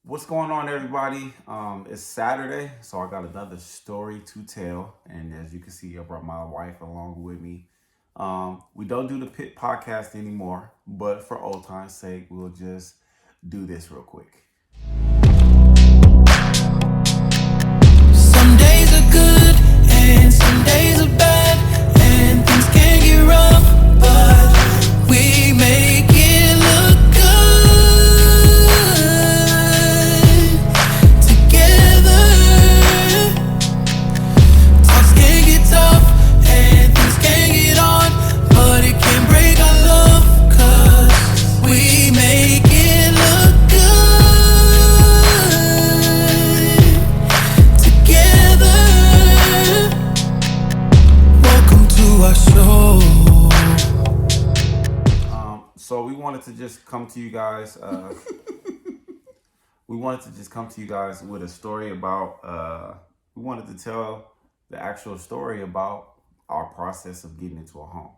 What's going on, everybody? It's Saturday, so I got another story to tell. And as you can see, I brought my wife along with me. We don't do the pit podcast anymore, but for old time's sake, we'll just do this real quick. Some days are good and some days are bad, and things can get rough, but we make it look good together. Talks can get tough and things can get on, but it can break our love, 'cause we make it look good together. Welcome to our show. So we wanted to just come to you guys. We wanted to just come to you guys with a story about. We wanted to tell the actual story about our process of getting into a home.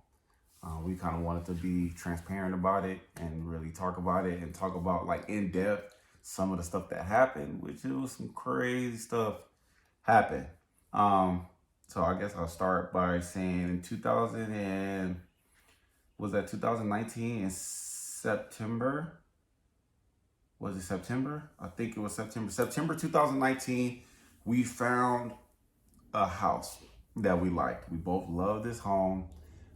We kind of wanted to be transparent about it and really talk about it and talk about like in depth some of the stuff that happened, which it was some crazy stuff happened. So I guess I'll start by saying in 2000 and was that 2019 in September? Was it September? I think it was September. September 2019, we found a house that we liked. We both loved this home.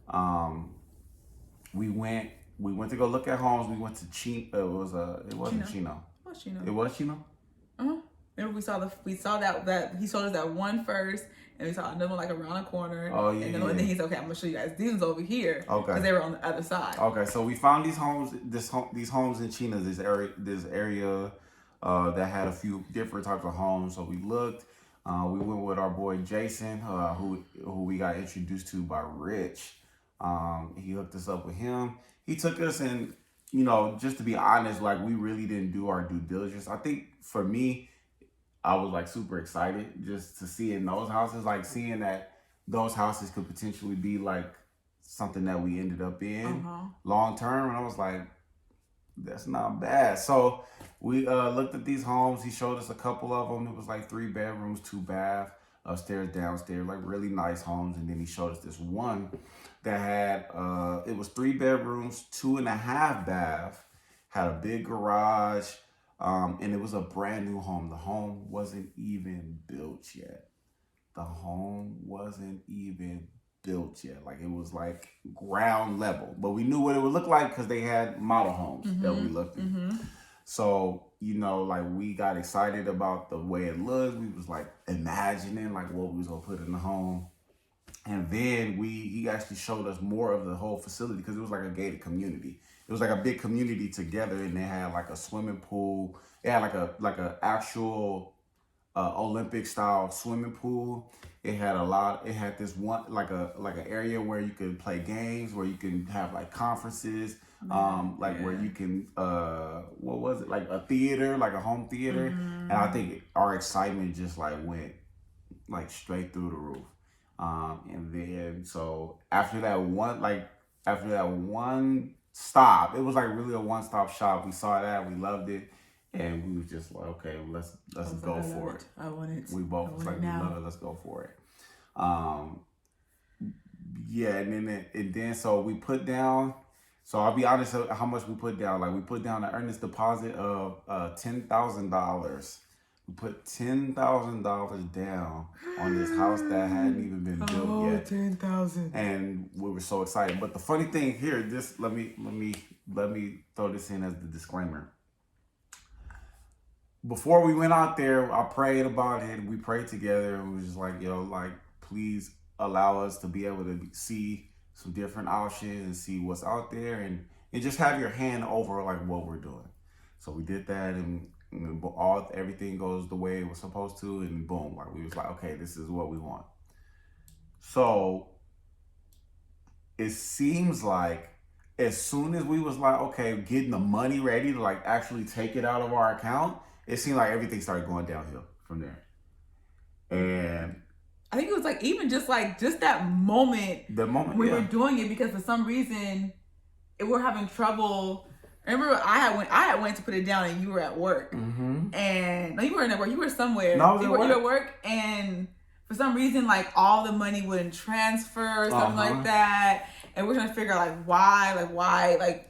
Um, we went to go look at homes. We went to Chino. It wasn't Chino. What's she know? It was Chino. Uh-huh. Remember we saw that he showed us that one first, and we saw another one like around the corner. Oh, yeah, And then, yeah. then he's okay. I'm gonna show you guys these ones over here. Okay. Because they were on the other side. Okay, so we found these homes. These homes in Chino. This area that had a few different types of homes. So we looked. We went with our boy Jason, who we got introduced to by Rich. He hooked us up with him. He took us, and just to be honest, like we really didn't do our due diligence. I think for me, I was like super excited just to see in those houses, like seeing that those houses could potentially be like something that we ended up in long term. And I was like, that's not bad. So we looked at these homes. He showed us a couple of them. It was like 3 bedrooms, 2 bath, upstairs, downstairs, like really nice homes. And then he showed us this one that had it was 3 bedrooms, 2.5 bath, had a big garage, and it was a brand new home. The home wasn't even built yet. The home wasn't even built yet. Like it was like ground level, but we knew what it would look like because they had model homes that we looked at. So like we got excited about the way it looked. We was like imagining like what we was gonna put in the home, and then he actually showed us more of the whole facility because it was like a gated community. It was like a big community together, and they had like a swimming pool. It had like a actual Olympic style swimming pool. It had a lot. It had this one like an area where you could play games, where you can have like conferences, where you can what was it, like a theater, like a home theater. And I think our excitement just like went like straight through the roof. And then so after that one stop, it was like really a one-stop shop. We saw that, we loved it. And we was just like, okay, let's go for it. I want it. We both was like, we love it. Let's go for it. Yeah, and then so we put down. So I'll be honest, how much we put down. Like we put down an earnest deposit of $10,000. We put $10,000 down on this house that hadn't even been built yet. 10,000. And we were so excited. But the funny thing here, let me throw this in as the disclaimer. Before we went out there, I prayed about it. We prayed together and we was just like, yo, like, please allow us to be able to see some different options and see what's out there and just have your hand over like what we're doing. So we did that, and everything goes the way it was supposed to, and boom, like we was like, okay, this is what we want. So it seems like as soon as we was like, okay, getting the money ready to like actually take it out of our account, it seemed like everything started going downhill from there. And I think it was like even just that moment the moment we were doing it, because for some reason we're having trouble I remember I had went to put it down and you were at work. Mm-hmm. And no, you weren't at work. You were somewhere. No, I was you at were work. you were at work, and for some reason, like all the money wouldn't transfer or something like that. And we're trying to figure out like why,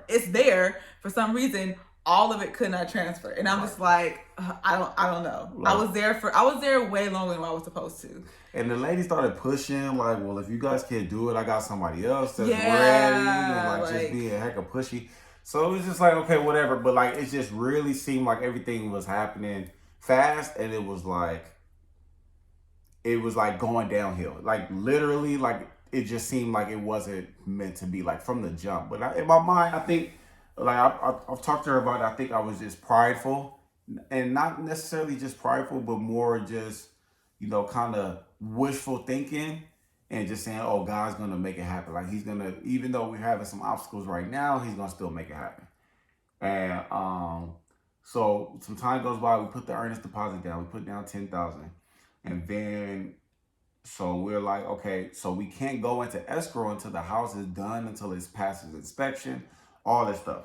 it's there for some reason. All of it could not transfer, and I'm just like, I don't know. Right. I was there way longer than I was supposed to. And the lady started pushing, like, well, if you guys can't do it, I got somebody else that's ready. And just being a heck of pushy. So it was just like, okay, whatever. But like, it just really seemed like everything was happening fast, and it was like going downhill. Like literally, like it just seemed like it wasn't meant to be, like from the jump. But in my mind, I think, like I've talked to her about it, I think I was just prideful, and not necessarily just prideful, but more just, kind of wishful thinking, and just saying, oh, God's gonna make it happen. Like he's gonna, even though we're having some obstacles right now, he's gonna still make it happen. And so some time goes by, we put the earnest deposit down, we put down $10,000, and then so we're like, okay, so we can't go into escrow until the house is done, until it passes inspection, all this stuff.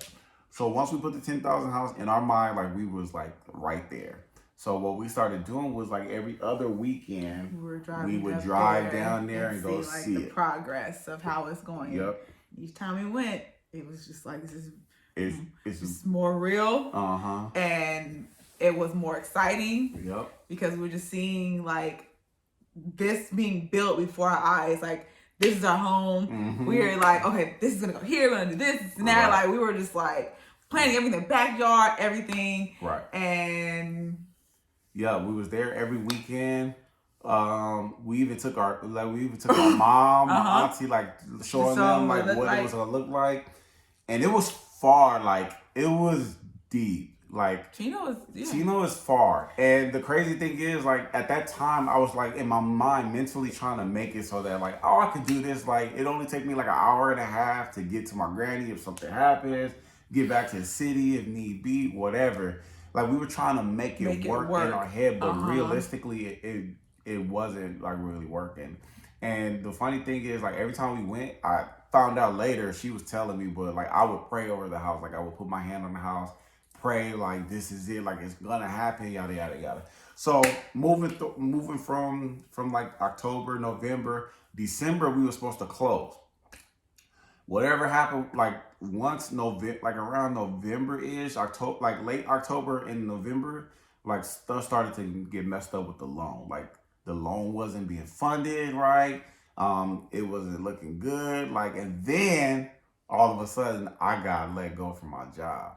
So once we put the 10,000 house, in our mind, like we was like right there. So what we started doing was like every other weekend, we would drive down there and go see the progress of how it's going. Yep. Each time we went, it was just like, it's more real. And it was more exciting. Yep. Because we're just seeing like this being built before our eyes. Like, this is our home. Mm-hmm. We're like, okay, this is gonna go here, we're gonna do this and that. Like, we were just like planning everything, backyard, everything. Right. And yeah, we was there every weekend. We even took our mom, my auntie, like showing them like what it was gonna look like. And it was far, like it was deep. Like Chino is far. And the crazy thing is, like at that time I was like in my mind mentally trying to make it so that like, oh, I could do this. Like it only take me like an hour and a half to get to my granny if something happens, get back to the city if need be, whatever. Like we were trying to make it work in our head, but realistically it wasn't like really working. And the funny thing is, like every time we went, I found out later, she was telling me, but like I would pray over the house. Like I would put my hand on the house, pray like this is it, like it's gonna happen, yada yada yada. So moving from like October, November, December, we were supposed to close. Whatever happened, like once November, like around November-ish, October, like late October and November, like stuff started to get messed up with the loan. Like the loan wasn't being funded right. It wasn't looking good. Like, and then all of a sudden I got let go from my job.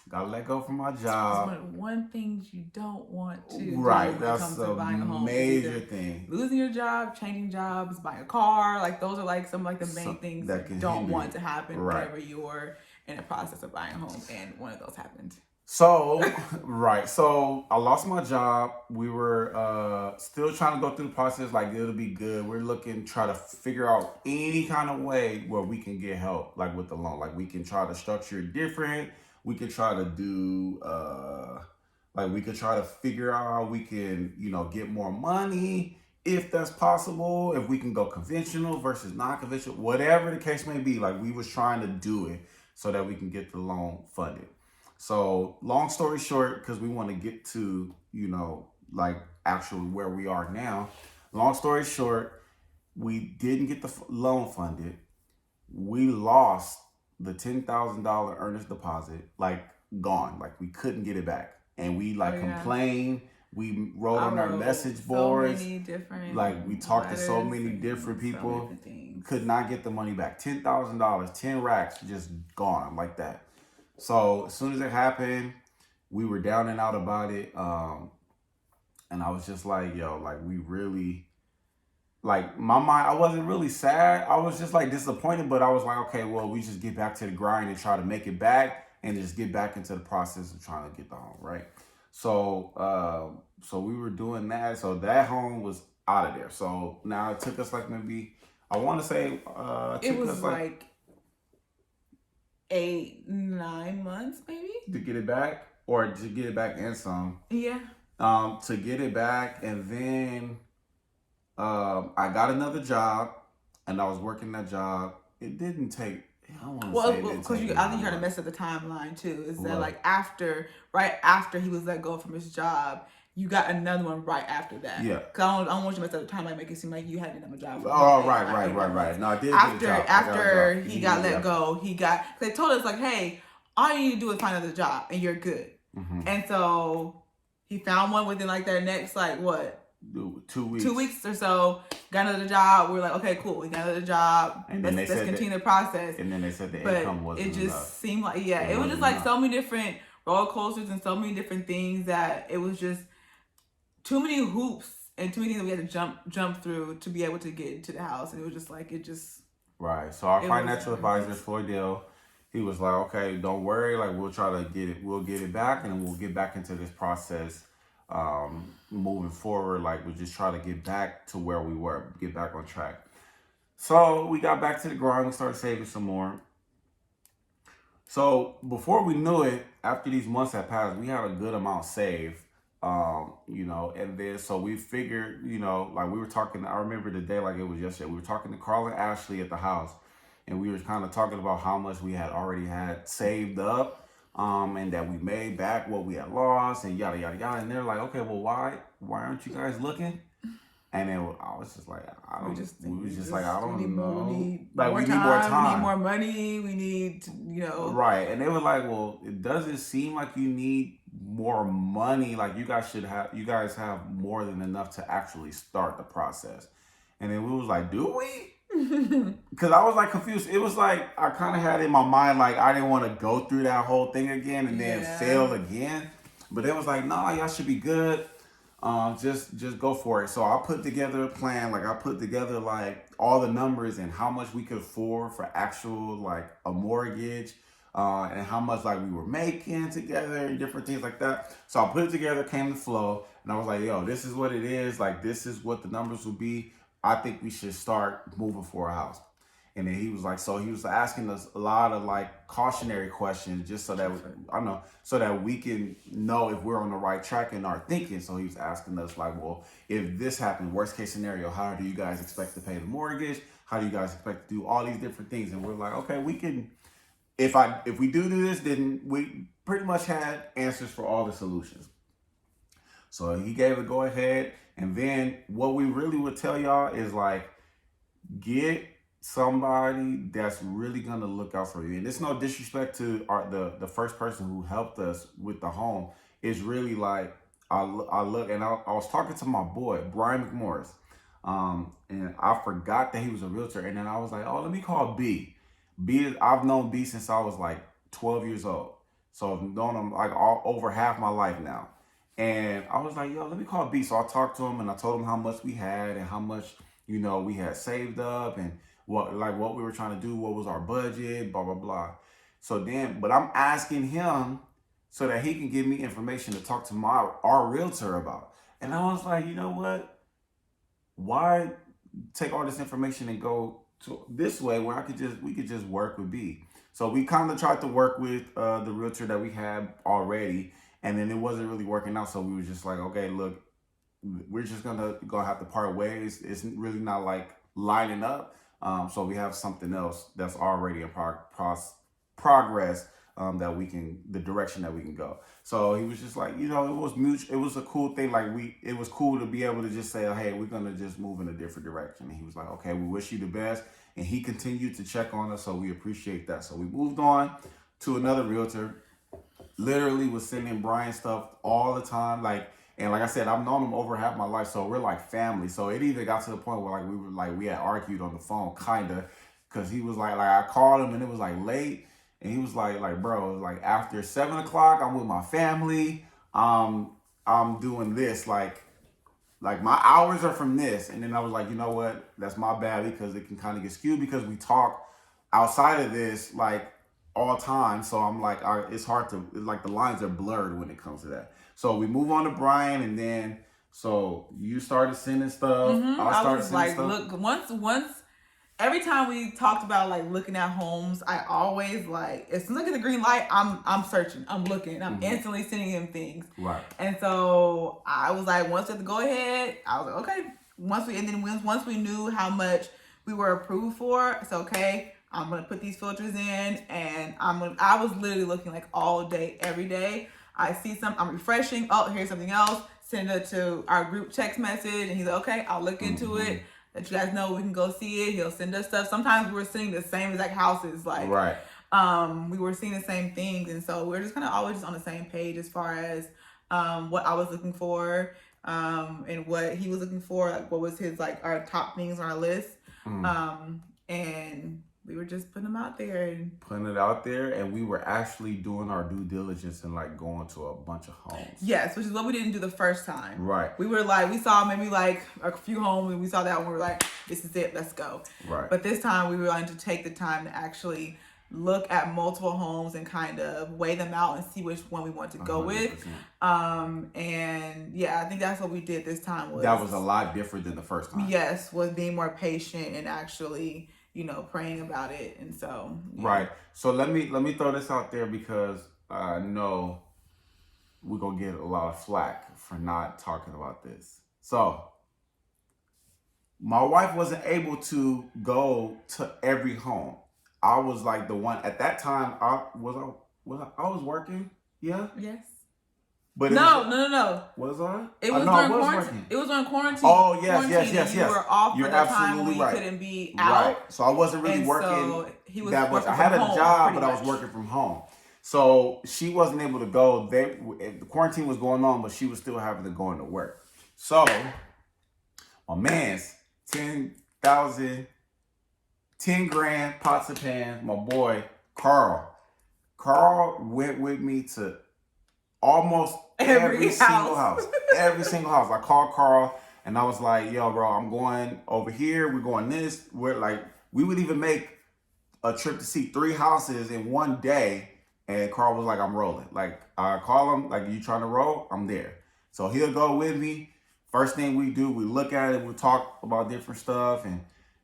Got let go from my job. It's one of the things you don't want to do right, when that's it comes to a buying a home. major thing. Losing your job, changing jobs, buying a car, like those are like some like the main things that you don't want to happen whenever you're in the process of buying a home, and one of those happened. So, right. So I lost my job. We were still trying to go through the process. Like it'll be good. We're looking, try to figure out any kind of way where we can get help, like with the loan. Like we can try to structure it different. We could try to do, we could try to figure out how we can, get more money if that's possible. If we can go conventional versus non-conventional, whatever the case may be. Like we was trying to do it so that we can get the loan funded. So long story short, because we want to get to, actually where we are now. Long story short, we didn't get the loan funded. We lost the $10,000 earnest deposit, like gone. Like we couldn't get it back. And we complained. We wrote on our message boards. So many different like we talked to so many different people. Could not get the money back. $10,000, 10 racks, just gone like that. So as soon as it happened, we were down and out about it. And I was just like, yo, like we really, like my mind, I wasn't really sad. I was just like disappointed, but I was like, okay, well, we just get back to the grind and try to make it back and just get back into the process of trying to get the home, right? So, so we were doing that. So that home was out of there. So now it took us like maybe, I want to say, it was like 8-9 months maybe to get it back, or to get it back and some. Yeah. To get it back, and then I got another job, and I was working that job. It didn't take Well, because I think you're gonna mess up the timeline too. Is that like right after he was let go from his job, you got another one right after that? Yeah. Because I don't want you to mess up the timeline, make it seem like you hadn't done a job. Oh, right. No, I did. After he got let go, they told us like, hey, all you need to do is find another job and you're good. Mm-hmm. And so he found one within like their next 2 weeks. 2 weeks or so, got another job. We're like, okay, cool. We got another job. And then let's continue the process. And then they said the income wasn't enough. It just seemed like, it was just like so many different roller coasters and so many different things that it was just too many hoops and too many things that we had to jump through to be able to get into the house. And it was just like, Right. So our financial advisor, Floydale, he was like, okay, don't worry. Like, we'll try to we'll get it back and we'll get back into this process. Moving forward, like we just try to get back to where we were, get back on track. So we got back to the grind. We started saving some more. So before we knew it, after these months had passed, we had a good amount saved. And then so we figured, like we were talking. I remember the day like it was yesterday. We were talking to Carl and Ashley at the house, and we were kind of talking about how much we had already had saved up. And that we made back what we had lost and yada, yada, yada. And they're like, okay, well, why aren't you guys looking? And then I was just like, I don't know. We need more time. We need more money. We need to, Right. And they were like, well, it doesn't seem like you need more money. Like you guys have more than enough to actually start the process. And then we was like, do we? Because I was like confused. It was like I kind of had in my mind like I didn't want to go through that whole thing again and then fail again. But it was like, nah, y'all should be good. Just go for it. So I put together a plan. Like I put together like all the numbers and how much we could afford for actual like a mortgage, and how much like we were making together and different things like that. So I put it together, came to Flo, and I was like, yo, this is what it is. Like this is what the numbers will be. I think we should start moving for a house. And then he was like, so he was asking us a lot of like cautionary questions just so that we can know if we're on the right track in our thinking. So he was asking us like, well, if this happened, worst case scenario, how do you guys expect to pay the mortgage? How do you guys expect to do all these different things? And we're like, okay, we can, if we do this, then we pretty much had answers for all the solutions. So he gave a go ahead. And then what we really would tell y'all is like, get somebody that's really gonna look out for you. And it's no disrespect to the first person who helped us with the home. It's really like I was talking to my boy Brian McMorris, and I forgot that he was a realtor. And then I was like, oh, let me call B. I've known B since I was like 12 years old, so I've known him like over half my life now. And I was like, yo, let me call B. So I talked to him and I told him how much we had and how much, we had saved up and what we were trying to do, what was our budget, blah, blah, blah. So then, but I'm asking him so that he can give me information to talk to our realtor about. And I was like, you know what? Why take all this information and go to this way where we could just work with B? So we kind of tried to work with the realtor that we had already. And then it wasn't really working out. So we were just like, okay, look, we're just gonna have to part ways. It's really not like lining up. So we have something else that's already in progress, the direction that we can go. So he was just like, it was mutual. It was a cool thing. Like it was cool to be able to just say, hey, we're gonna just move in a different direction. And he was like, okay, we wish you the best. And he continued to check on us. So we appreciate that. So we moved on to another realtor. Literally was sending Brian stuff all the time. Like I said, I've known him over half my life. So we're like family. So it even got to the point where we had argued on the phone kinda. Cause he was like I called him and it was like late. And he was like, bro, like after 7 o'clock, I'm with my family. I'm doing this. Like my hours are from this. And then I was like, you know what? That's my bad because it can kind of get skewed because we talk outside of this, like all time. So I'm like, it's hard to, like the lines are blurred when it comes to that. So we move on to Brian and then, so you started sending stuff. Mm-hmm. I started sending stuff. Look, once, every time we talked about like looking at homes, I always like, as soon as I get the green light, I'm searching, I'm looking, I'm instantly sending him things. Right. And so I was like, once we had to go ahead, I was like, okay. Once we knew how much we were approved for, it's okay. I'm gonna put these filters in, and I was literally looking like all day, every day. I see I'm refreshing. Oh, here's something else. Send it to our group text message, and he's like, okay, I'll look into it. Let you guys know we can go see it. He'll send us stuff. Sometimes we're seeing the same exact houses, like right. We were seeing the same things, and so we're just kind of always just on the same page as far as what I was looking for, and what he was looking for, like what was his like our top things on our list, and we were just putting them out there and we were actually doing our due diligence and like going to a bunch of homes. Yes, which is what we didn't do the first time. Right. We were like, we saw maybe like a few homes, and we saw that one, we were like, this is it, let's go. Right. But this time we were going to take the time to actually look at multiple homes and kind of weigh them out and see which one we want to go 100%. With. And yeah, I think that's what we did this time. That was a lot different than the first time. Yes, was being more patient and actually, praying about it. And so yeah. Right. So let me throw this out there, because I know we're gonna get a lot of flack for not talking about this. So my wife wasn't able to go to every home. I was like the one at that time. I was working. Yeah. Yes. But no. Was I? It was during quarantine. It was during quarantine. Oh yes. You were off You're for the time when we right. couldn't be out. Right. So I wasn't really working. So he was that much. working I had a home, job, but I was working from home. So she wasn't able to go. The quarantine was going on, but she was still having to go into work. So my man's 10,000. 10 grand pots and pans, my boy Carl. Carl went with me to almost every single house. Every single house. I called Carl and I was like, yo, bro, I'm going over here. We're going this. We would even make a trip to see 3 houses in one day. And Carl was like, I'm rolling. Like, I call him, like, you trying to roll? I'm there. So he'll go with me. First thing we do, we look at it. We talk about different stuff, and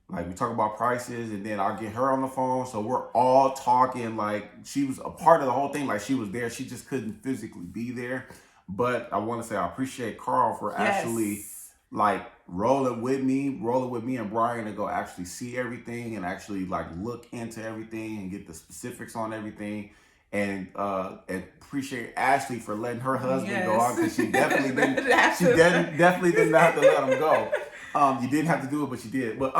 like we talk about prices, and then I'll get her on the phone. So we're all talking like she was a part of the whole thing. Like she was there. She just couldn't physically be there. But I want to say I appreciate Carl for actually like rolling with me and Brian to go actually see everything and actually like look into everything and get the specifics on everything. And appreciate Ashley for letting her husband go on, because she definitely didn't. Definitely didn't have to let him go. You didn't have to do it, but you did. But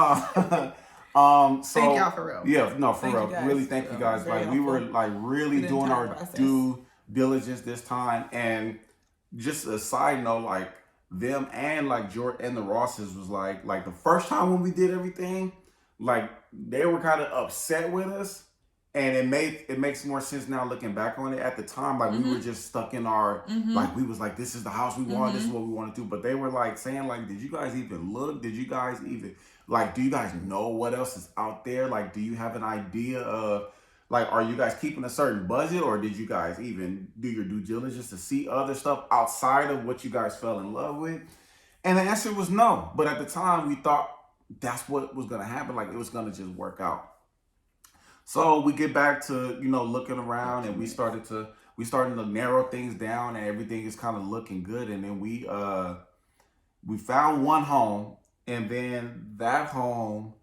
so thank y'all for real. Yeah, no, for real. Really, thank you guys. Like we were like really doing our due diligence this time. And just a side note, like them and like George and the Rosses was like the first time when we did everything, like they were kind of upset with us. And it makes more sense now looking back on it. At the time, like we were just stuck in our like we was like, this is the house we want, this is what we want to do. But they were like saying like, did you guys even look? Did you guys even like, do you guys know what else is out there? Like, do you have an idea of like, are you guys keeping a certain budget, or did you guys even do your due diligence to see other stuff outside of what you guys fell in love with? And the answer was no. But at the time, we thought that's what was gonna happen. Like it was gonna just work out. So we get back to, looking around, and we started to narrow things down, and everything is kind of looking good. And then we found one home, and then that home,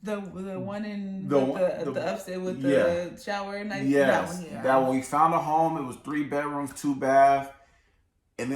the one in the upstairs with the shower and yes, that one we found a home. It was 3 bedrooms, 2 bath, and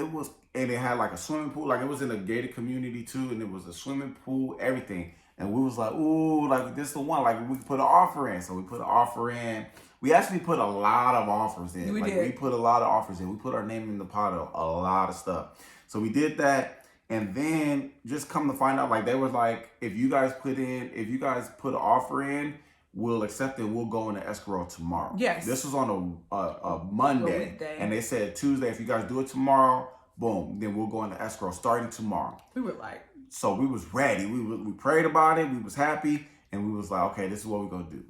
it had like a swimming pool. Like it was in a gated community too, and it was a swimming pool, everything. And we was like, ooh, like this is the one. Like we put an offer in. So we put an offer in. We actually put a lot of offers in. We put a lot of offers in. We put our name in the pot of a lot of stuff. So we did that. And then just come to find out, like they were like, if you guys put an offer in, we'll accept it. We'll go into escrow tomorrow. Yes. This was on a Monday. And they said Tuesday, if you guys do it tomorrow, boom, then we'll go into escrow starting tomorrow. We were like, so we was ready. We prayed about it. We was happy. And we was like, okay, this is what we're going to do.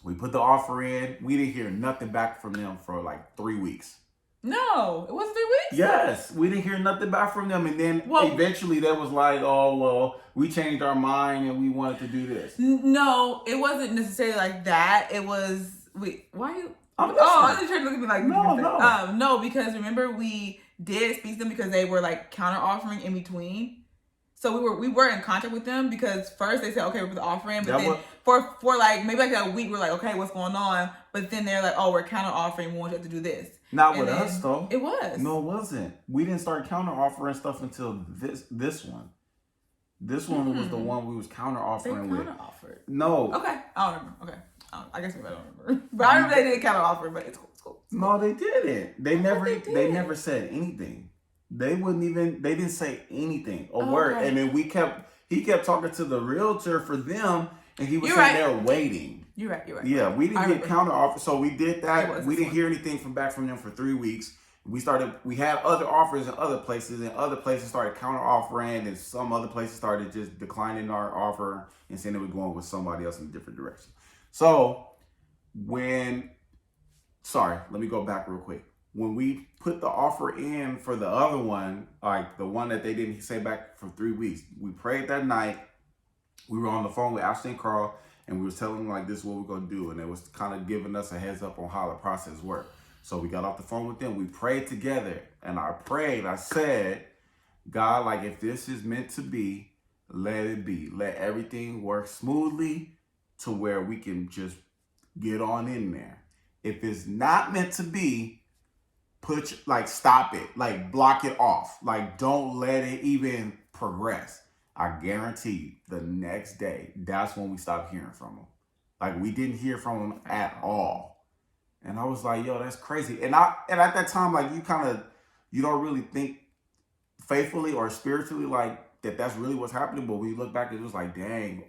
We put the offer in. We didn't hear nothing back from them for like 3 weeks. No, it wasn't 3 weeks? Yes. We didn't hear nothing back from them. And then eventually they was like, oh, well, we changed our mind and we wanted to do this. No, it wasn't necessarily like that. It was, why are you? I was trying to look at me like, no, because remember we did speak to them because they were like counter offering in between. So we were in contact with them because first they said, okay, we're for the offering, but then for like maybe like a week we're like, okay, what's going on? But then they're like, oh, we're counter offering. We want you to do this. Not with us though. It was. No, it wasn't. We didn't start counter offering stuff until this one. This one was the one we was counter offering with. Counter offered. No. Okay, I don't remember. Okay, I guess maybe I don't remember. But I remember they did counter offer, but it's cool. It's cool. No, they didn't. They never said anything. They didn't say anything, a word. And then he kept talking to the realtor for them, and he was saying they're waiting. You're right. Yeah, we didn't get counter offer, so we did that. We didn't hear anything back from them for 3 weeks. We had other offers in other places, and other places started counter offering, and some other places started just declining our offer and saying they were going with somebody else in a different direction. So let me go back real quick. When we put the offer in for the other one, like the one that they didn't say back for 3 weeks, we prayed that night. We were on the phone with Ashley and Carl, and we was telling them like, this is what we're going to do. And it was kind of giving us a heads up on how the process worked. So we got off the phone with them. We prayed together, and I said, God, like if this is meant to be, let it be. Let everything work smoothly to where we can just get on in there. If it's not meant to be, stop it, like block it off, like don't let it even progress. I guarantee you the next day, that's when we stopped hearing from them. Like we didn't hear from them at all. And I was like, yo, that's crazy. And at that time, like you don't really think faithfully or spiritually like that's really what's happening. But when you look back, it was like, dang,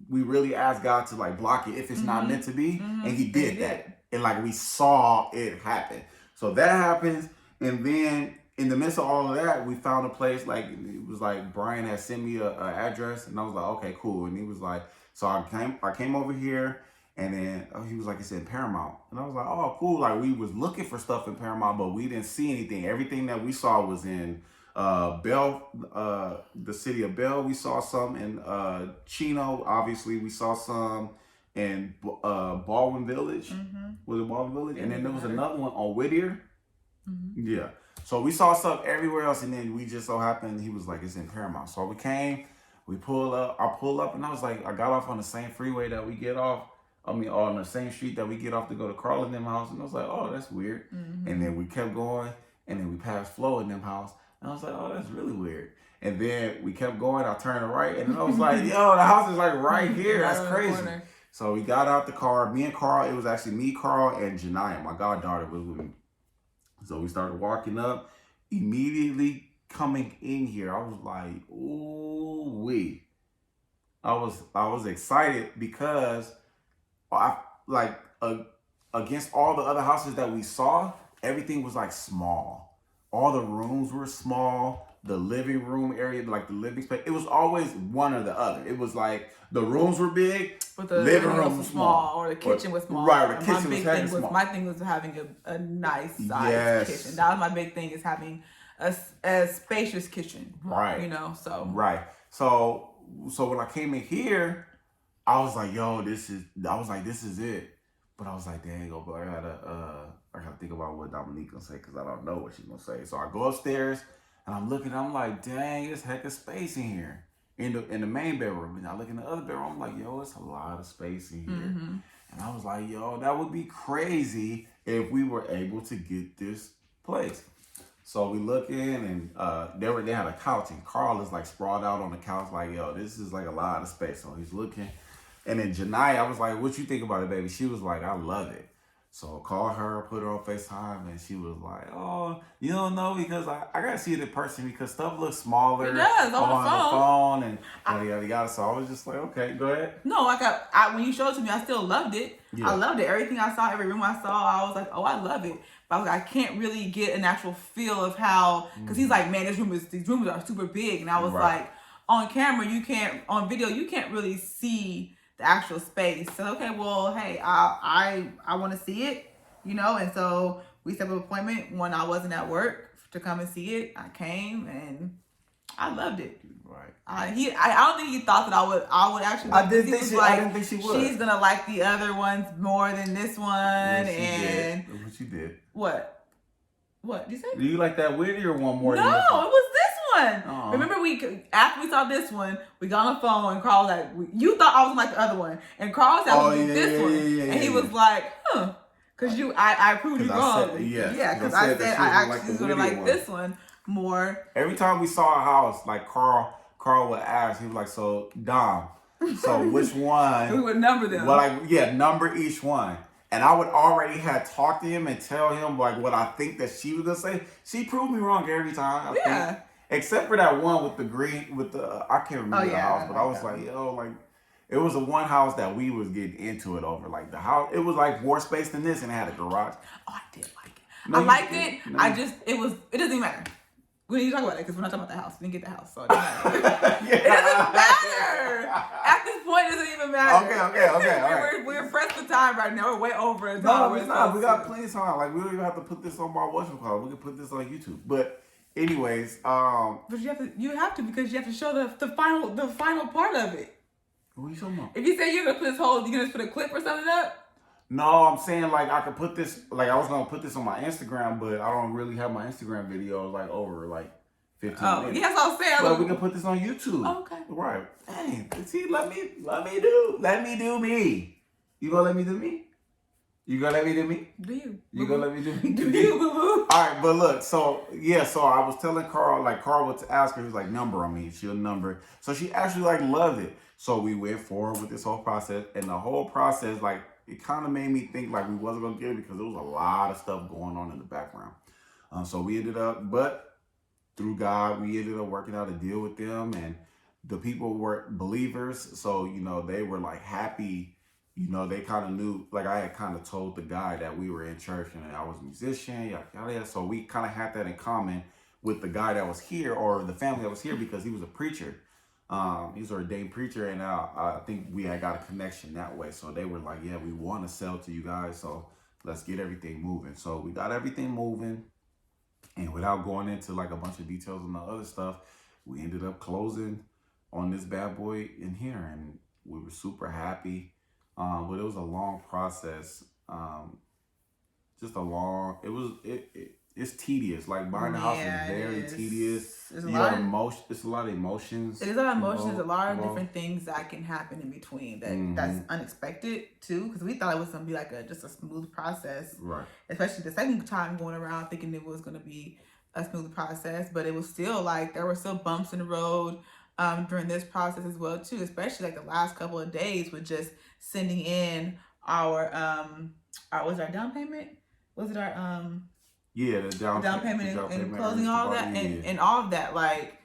we really asked God to like block it if it's not meant to be. And he did that. And like we saw it happen. So that happens. And then in the midst of all of that, we found a place, like it was like Brian had sent me a address, and I was like, okay, cool. And he was like, so I came over here, and then he was like, it's in Paramount. And I was like, oh, cool. Like we was looking for stuff in Paramount, but we didn't see anything. Everything that we saw was in Bell, the city of Bell. We saw some in Chino. Obviously, we saw some in Baldwin Village. Was it Baldwin Village? And then there was another one on Whittier. Yeah. So we saw stuff everywhere else, and then we just so happened he was like, it's in Paramount. So I pull up, and I was like, I got off on the same freeway that we get off. On the same street that we get off to go to Carl and them house. And I was like, oh, that's weird. And then we kept going, and then we passed Flo and them house. And I was like, oh, that's really weird. And then we kept going. I turned right, and I was like, yo, the house is like right here. That's crazy. So we got out the car. Me and Carl, it was actually me, Carl, and Janiyah, my goddaughter, was with me. So we started walking up. Immediately coming in here, I was like, ooh wee. I was excited because against all the other houses that we saw, everything was like small. All the rooms were small. The living room area, like the living space, it was always one or the other. It was like the rooms were big, but the living room was small, or the kitchen was small. Right, or the kitchen was small. My thing was having a nice size kitchen. That was my big thing, is having a spacious kitchen. Right. So. Right. So when I came in here, I was like, yo, this is it. But I was like, dang, but I gotta think about what Dominique gonna say, because I don't know what she's gonna say. So I go upstairs, and I'm looking, I'm like, dang, it's heck of space in here. In the main bedroom. And I look in the other bedroom, I'm like, yo, it's a lot of space in here. And I was like, yo, that would be crazy if we were able to get this place. So we look in, and they had a couch, and Carl is like sprawled out on the couch, like, yo, this is like a lot of space. So he's looking. And then Janiyah, I was like, what you think about it, baby? She was like, I love it. So I called her, put her on FaceTime, and she was like, oh, you don't know, because I got to see it in person, because stuff looks smaller. It does, on the phone, and yada, yada. So I was just like, okay, go ahead. No, when you showed it to me, I still loved it. Yeah. I loved it. Everything I saw, every room I saw, I was like, oh, I love it. But I was like, I can't really get an actual feel of how, because he's like, man, these rooms are super big. And I was like, on camera, on video, you can't really see the actual space. So, okay, well, hey, I want to see it, and so we set up an appointment when I wasn't at work to come and see it. I came, and I loved it. Right. I don't think he thought that I would actually. I didn't think she would. She's gonna like the other ones more than this one, What she did. What? What did you say? Do you like that Whittier one more? No, it was this on. Remember, after we saw this one, we got on the phone and Carl was like, you thought I was like the other one, and Carl said I was this one, and he was like, huh, because I proved you wrong. Because I said I actually was gonna like this one more. Every time we saw a house, like Carl would ask, he was like, so Dom, so which one? We would number them. Number each one. And I would already have talked to him and tell him like what I think that she was gonna say. She proved me wrong every time. I think. Except for that one with the green, I can't remember the house, but I was like, yo, like, it was the one house that we was getting into it over. Like the house, it was like more space than this, and it had a garage. Oh, I did like it. I liked it. It doesn't even matter. We need to talk about it because we're not talking about the house. We didn't get the house, so it doesn't matter. It doesn't matter. At this point, it doesn't even matter. Okay. All right. We're pressed for time right now. We're way over it. No, it's not. We got plenty of time. Like, we don't even have to put this on my whatchamacallit. We can put this on YouTube. But anyways, but you have to because you have to show the final part of it. What are you talking about? If you say you're gonna put this whole, you're gonna just put a clip or something up. No, I'm saying like I could put this, like I was gonna put this on my Instagram, but I don't really have my Instagram videos like over like 15 minutes. Yeah, that's what I'm saying. But we can put this on YouTube. Oh, okay. Right. Dang. See, let me do me. You gonna let me do me? You gonna let me do me? Do you? You gonna let me do me? Do you, boo-boo? All right, but look, so I was telling Carl, like Carl would ask her, he was like, number on me. She'll number. So she actually like loved it. So we went forward with this whole process, and the whole process, like, it kind of made me think like we wasn't gonna get it because there was a lot of stuff going on in the background. So we ended up, but through God, we ended up working out a deal with them, and the people were believers. So, you know, they were like happy. You know, they kind of knew, like I had kind of told the guy that we were in church and I was a musician, yada, yada. So we kind of had that in common with the guy that was here, or the family that was here, because he was a preacher. He's an ordained preacher, and I think we had got a connection that way. So they were like, yeah, we want to sell to you guys, so let's get everything moving. So we got everything moving, and without going into like a bunch of details and the other stuff, we ended up closing on this bad boy in here, and we were super happy. But it was a long process. It's tedious. Like buying a house is very tedious. It's a lot of emotions. It is a lot of emotions. A lot of different things that can happen in between that's unexpected too. Because we thought it was gonna be like just a smooth process. Right. Especially the second time going around thinking it was gonna be a smooth process, but it was still like there were still bumps in the road during this process as well too. Especially like the last couple of days with just sending in our was it our down payment? Was it our the down payment and closing all of that and all of that, like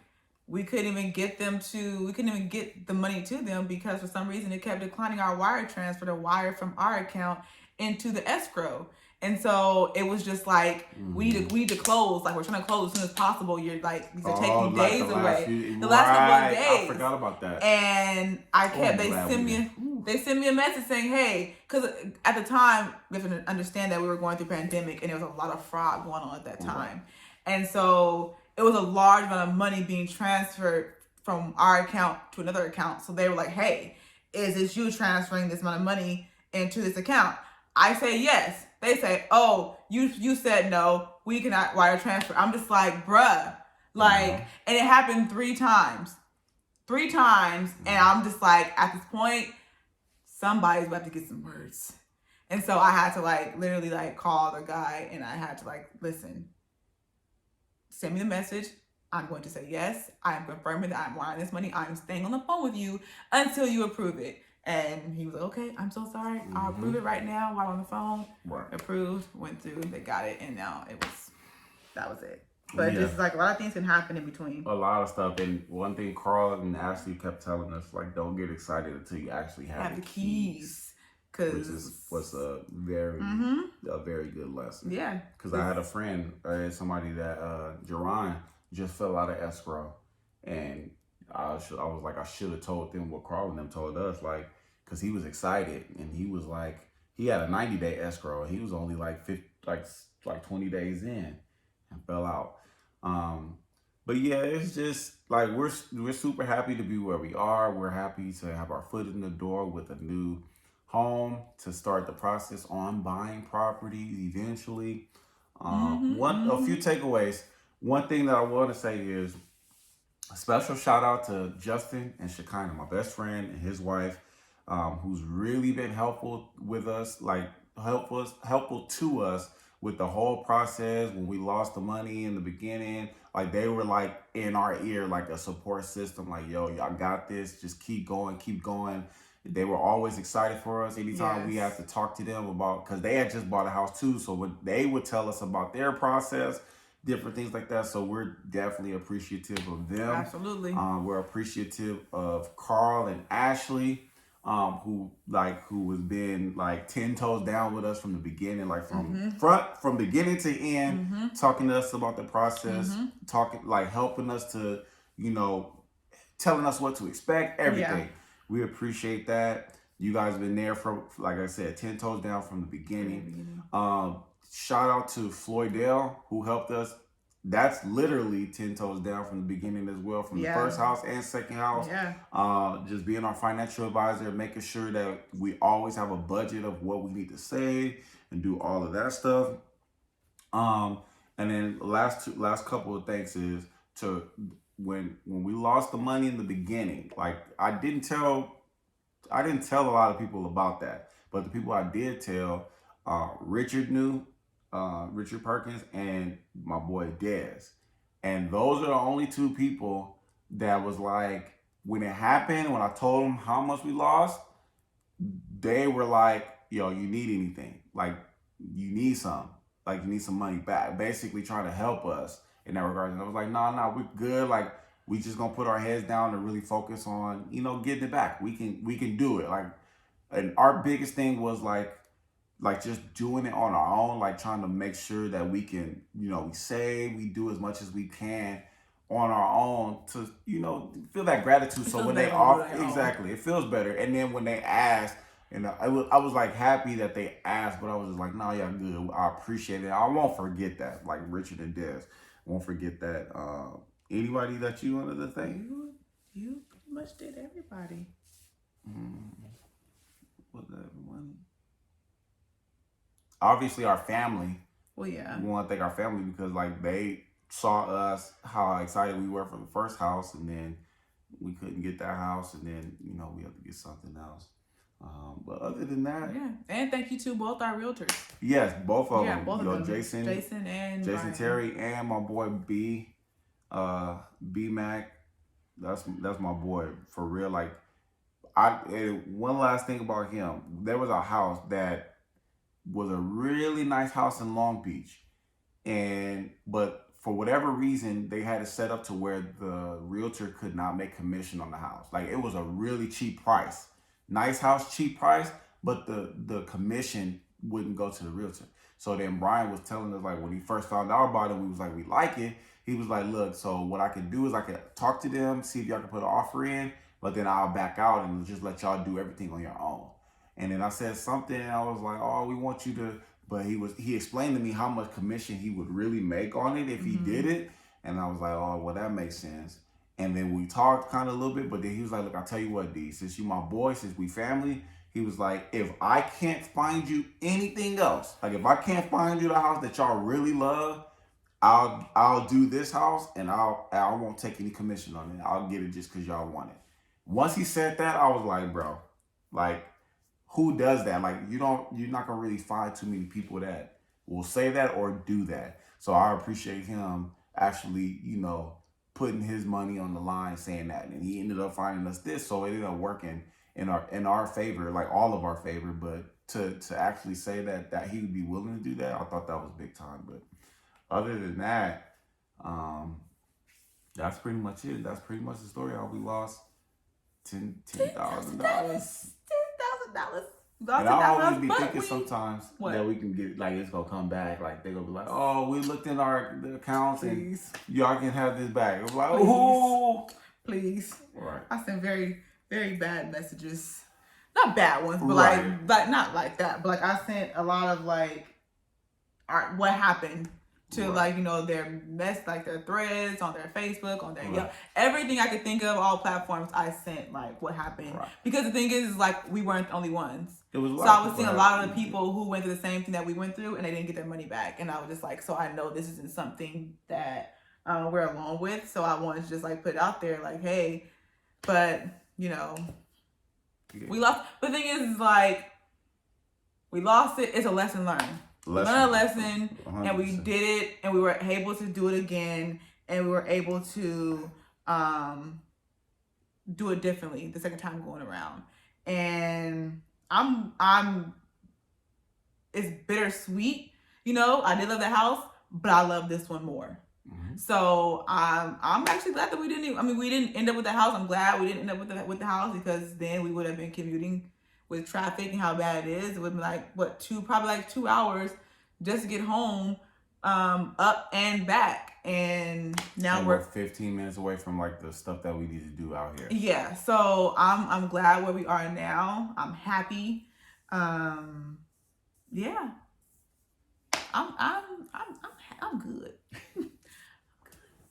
we couldn't even get the money to them because for some reason it kept declining our wire transfer, the wire from our account into the escrow. And so it was just like we need to close, like we're trying to close as soon as possible. You're like these are taking days away. The last couple of days. I forgot about that. And I kept they sent me a message saying, hey, because at the time we have to understand that we were going through pandemic and there was a lot of fraud going on at that time. And so it was a large amount of money being transferred from our account to another account. So they were like, hey, is this you transferring this amount of money into this account? I say yes. They say, oh, you said no, we cannot wire transfer. I'm just like, bruh. Like, and it happened 3 times. 3 times. And I'm just like, at this point, somebody's about to get some words. And so I had to like literally like call the guy and I had to like, listen, send me the message. I'm going to say yes. I am confirming that I'm wiring this money. I'm staying on the phone with you until you approve it. And he was like, okay, I'm so sorry. I'll approve it right now while on the phone. Right. Approved, went through, they got it, and now that was it. But just like a lot of things can happen in between. A lot of stuff. And one thing Carl and Ashley kept telling us, like, don't get excited until you actually have the keys. Which was a very good lesson. Yeah. Because I had a friend, somebody that, Jerron, just fell out of escrow. And I was like, I should have told them what Carl and them told us, like, because he was excited and he was like, he had a 90-day escrow and he was only like 20 days in and fell out. But yeah, it's just like we're super happy to be where we are. We're happy to have our foot in the door with a new home to start the process on buying properties eventually. A few takeaways. One thing that I want to say is, A special shout out to Justin and Shekinah, my best friend and his wife, who's really been helpful with us, like helpful to us with the whole process when we lost the money in the beginning. Like they were like in our ear, like a support system, like, yo, y'all got this, just keep going, keep going. They were always excited for us anytime we had to talk to them about, because they had just bought a house too. So when they would tell us about their process, different things like that. So we're definitely appreciative of them. Absolutely. We're appreciative of Carl and Ashley, who has been like 10 toes down with us from the beginning, like from beginning to end, talking to us about the process, talking, like helping us to, telling us what to expect, everything. Yeah. We appreciate that. You guys have been there for, like I said, 10 toes down from the beginning. Shout out to Floydale, who helped us. That's literally 10 toes down from the beginning as well, from the first house and second house. Yeah. Just being our financial advisor, making sure that we always have a budget of what we need to save and do all of that stuff. And then last couple of things is to when we lost the money in the beginning, like I didn't tell a lot of people about that, but the people I did tell, Richard knew. Richard Perkins and my boy Dez. And those are the only two people that was like, when it happened, when I told them how much we lost, they were like, yo, you need anything? Like, you need some. Like, you need some money back. Basically trying to help us in that regard. And I was like, nah, we're good. Like, we just gonna put our heads down and really focus on, getting it back. We can do it. Like, and our biggest thing was like just doing it on our own, like trying to make sure that we can, we save, we do as much as we can on our own to, feel that gratitude. So when they offer, exactly, it feels better. And then when they asked, I was like happy that they asked, but I was just like, no, yeah, good. I appreciate it. I won't forget that. Like Richard and Des, won't forget that. Anybody that you wanted to thank? You pretty much did everybody. Was that everyone? Obviously our family. Well, yeah. We want to thank our family because like they saw us, how excited we were for the first house, and then we couldn't get that house, and then we have to get something else. But other than that, yeah. And thank you to both our realtors. Yes, both of them. Yeah, both of them. Jason and Jason Terry and my boy B Mac. That's my boy for real. Like one last thing about him, there was a house that was a really nice house in Long Beach, but for whatever reason they had it set up to where the realtor could not make commission on the house. Like it was a really cheap price, nice house, cheap price, but the commission wouldn't go to the realtor. So then Brian was telling us, like, when he first found out about it, we was like, we like it. He was like, look, so what I can do is I can talk to them, see if y'all can put an offer in, but then I'll back out and just let y'all do everything on your own. And then I said something, and I was like, oh, we want you to, but he explained to me how much commission he would really make on it if he did it. And I was like, oh, well, that makes sense. And then we talked kind of a little bit, but then he was like, look, I'll tell you what, D, since you my boy, since we family, he was like, if I can't find you anything else, like if I can't find you the house that y'all really love, I'll do this house, and I won't take any commission on it. I'll get it just because y'all want it. Once he said that, I was like, bro, like, who does that? Like, you're not gonna really find too many people that will say that or do that. So I appreciate him actually, putting his money on the line, saying that, and he ended up finding us this, so it ended up working in our favor, like all of our favor. But to actually say that he would be willing to do that, I thought that was big time. But other than that, that's pretty much it. That's pretty much the story. How we lost $10,000. $10,000. And I always be thinking sometimes that we can get, like, it's gonna come back. Like, they're gonna be like, oh, we looked in the accounts and y'all can have this back. I'm like, oh, please. Right. I sent very, very bad messages. Not bad ones, but like not like that. But like I sent a lot of like, what happened to their their threads on their Facebook, on their everything I could think of, all platforms. I sent like what happened because the thing is like we weren't the only ones. It was so I was seeing a lot of the people who went through the same thing that we went through, and they didn't get their money back. And I was just like, so I know this isn't something that we're alone with. So I wanted to just like put it out there, like, hey, but you know, we lost. But the thing is like, we lost it. It's a lesson learned. Learn a lesson, 100%. And we did it, and we were able to do it again, and we were able to do it differently the second time going around. And I'm it's bittersweet, you know. I did love the house, but I love this one more. Mm-hmm. So I'm actually glad that we didn't end up with the house. I'm glad we didn't end up with the house, because then we would have been commuting with traffic and how bad it is. It would be like probably like 2 hours just to get home, up and back. And now we're 15 minutes away from like the stuff that we need to do out here. Yeah. So I'm glad where we are now. I'm happy. Yeah. I'm good.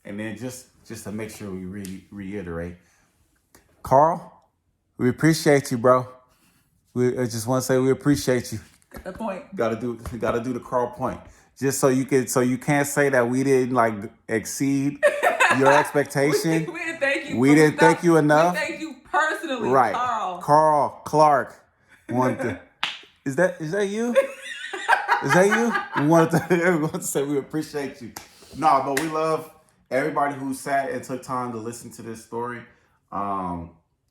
And then just to make sure we reiterate, Carl, we appreciate you, bro. I just want to say we appreciate you. The point. Gotta do the Carl point. Just so you can't say that we didn't like exceed your expectation. we didn't thank you. We didn't thank you enough. We thank you personally, right? Carl Clark. Is that you? Is that you? We wanted to say we appreciate you. No, but we love everybody who sat and took time to listen to this story.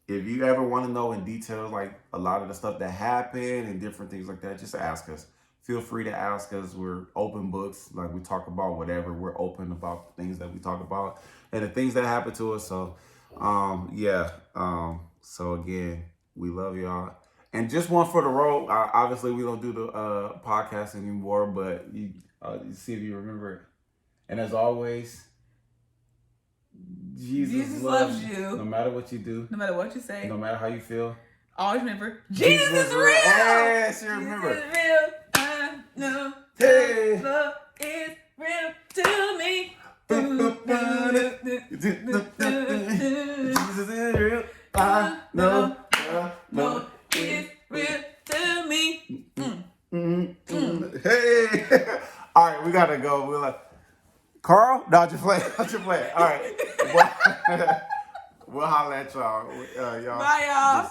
If you ever want to know in detail, like a lot of the stuff that happened and different things like that, just ask us. Feel free to ask us. We're open books. Like, we talk about whatever. We're open about the things that we talk about and the things that happen to us. So, so again, we love y'all. And just one for the road. Obviously, we don't do the podcast anymore, but you see if you remember it. And as always, Jesus loves you. No matter what you do. No matter what you say. No matter how you feel. Always remember, Jesus is real. Yes, you remember. Jesus is real. I know. Hey. Love is real to me. Jesus is real. I know. Love is real to me. Hey. All right, we gotta go. We're like, Carl? No, just play. All right. We'll holler at y'all. Bye, y'all.